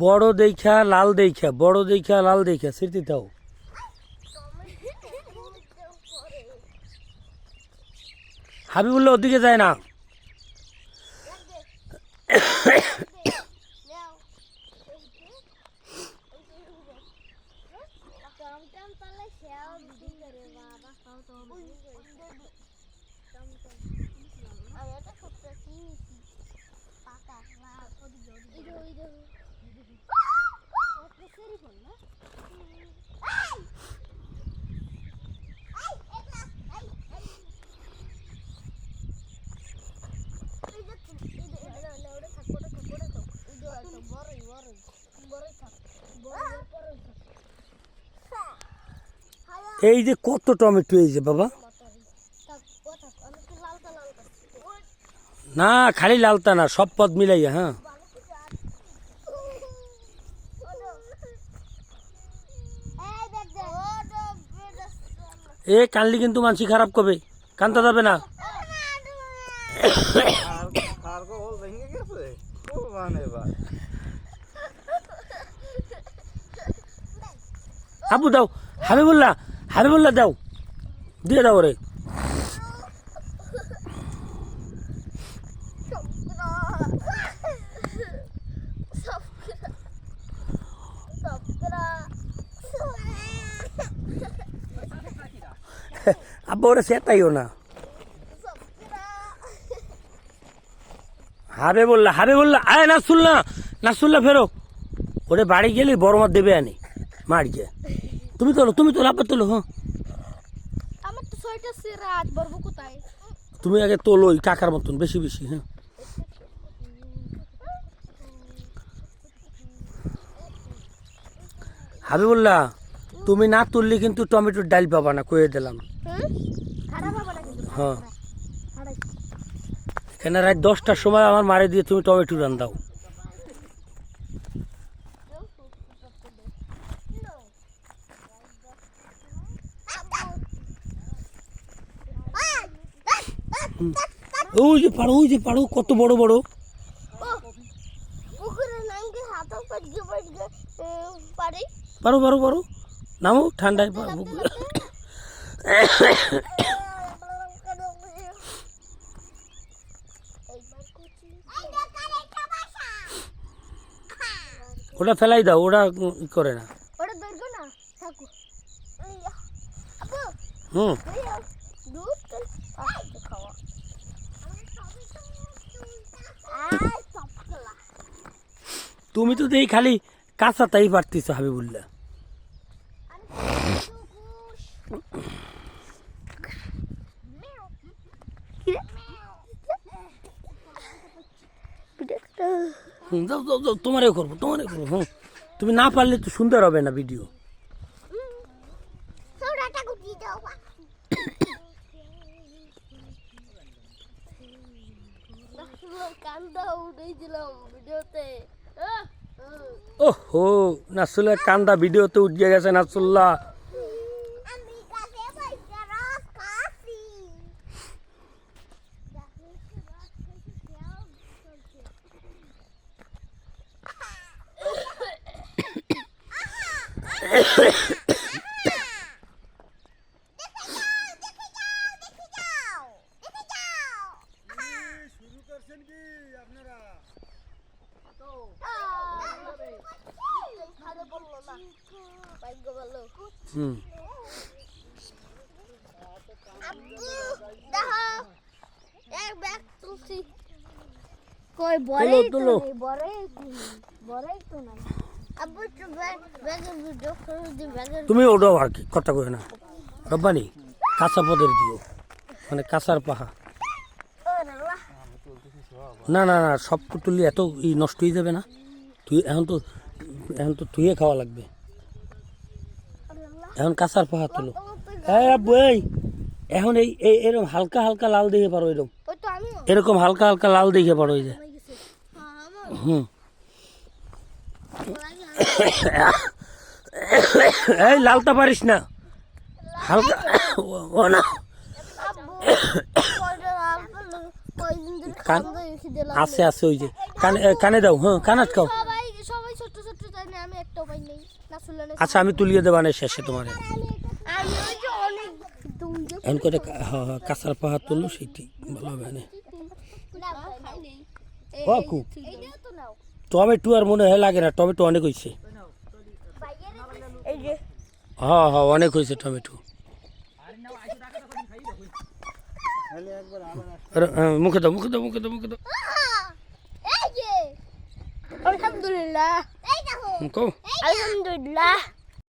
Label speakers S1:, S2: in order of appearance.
S1: বড় দেখা লাল দেখা, বড় দেখা লাল দেখা স্মৃতি দাও। হাবিবুল্লাহ ওদিকে যায় না। এই যে কত টমেটো, এই যে বাবা, না খালি লালতা না, সব পদ মিলাইয়া। হ্যাঁ এ কানলি কিন্তু মানসি খারাপ করবে, কানতে যাবে না। আবু দাও, হাবিবুল্লাহ, হাবিবুল্লাহ দাও, দিয়ে দাও রে। আব্বা ওরা সেটাইও না। হাবিবুল্লাহ, হাবিবুল্লাহ আয়, নাসুল্লাহ, নাসুল্লাহ ফেরো। ওরে বাড়ি গেলে বড় মাছ দেবে আনি মারিয়ে। তুমি তোলো, তুমি তোলো, আব্বা তোলো। হ্যাঁ
S2: আমার তো ছয়টা সিরাত বড় কোথায়?
S1: তুমি আগে তোলো কাকার মতন বেশি বেশি। হ্যাঁ হাবিবুল্লাহ, তুমি না তুললে কিন্তু টমেটোর ডাল পাবা না, কয়ে দিলাম। হ্যাঁ এখানে রাত 10টার সময় আমার মারে দিয়ে তুমি টমেটো রান দাও। ওই যে পাড়ো, ওই যে পাড়ো, কত বড় বড়। পারো পারো পারো, নামো ঠান্ডায় পারো। ওটা ফেলাই দাও, ওরা করে না। হুম তুমি তো দেখি খালি কাঁচা তাই পারতিস হাবিবুল্লাহ। যাও যাও যাও, তোমারে করবো, তোমারে করবো। হুম তুমি না পারলে তো সুন্দর হবে না ভিডিও। ওহো নাসুল্লাহ কান্দা ভিডিওতে উঠে গেছে। নাসুল্লাহ হুম তুমি ওটাও আর কি কথা কই না রব্বানি, কাঁচা পদের দিও, মানে কাঁচার পাহা। না না না সব তুললে এত নষ্ট হয়ে যাবে না। তুই এখন তো ধুয়ে খাওয়া লাগবে। এখন কাঁচার পাহা তুলো। এই আব্বু এই এখন এই এরকম হালকা হালকা লাল দেখে পারো, এরকম হালকা হালকা লাল দেখে পারো। এই যে হুম এই লালটা পারিস না, হালকা ও না। আছে আছে ওই যে কানে দাও। হ্যাঁ কান আটকাও।
S2: তুলে নে
S1: আচ্ছা আমি তুলিয়ে দেবানে শেষে তোমার
S2: আমি ওই যে অনেক দুম যে
S1: এখন করে কাঁচার পাহাড় তুললো সেইটি ভালো হবে না কাকু
S2: এইটাও তো নাও
S1: টমেটো আর মনে হয় লাগে না টমেটো অনেক হয়েছে
S2: এই যে
S1: হ্যাঁ হ্যাঁ অনেক হয়েছে টমেটো মুখে দাও মুখে দাও মুখে দাও মুখে দাও
S2: এই যে আলহামদুলিল্লাহ এই দেখো
S1: কও
S2: আলহামদুলিল্লাহ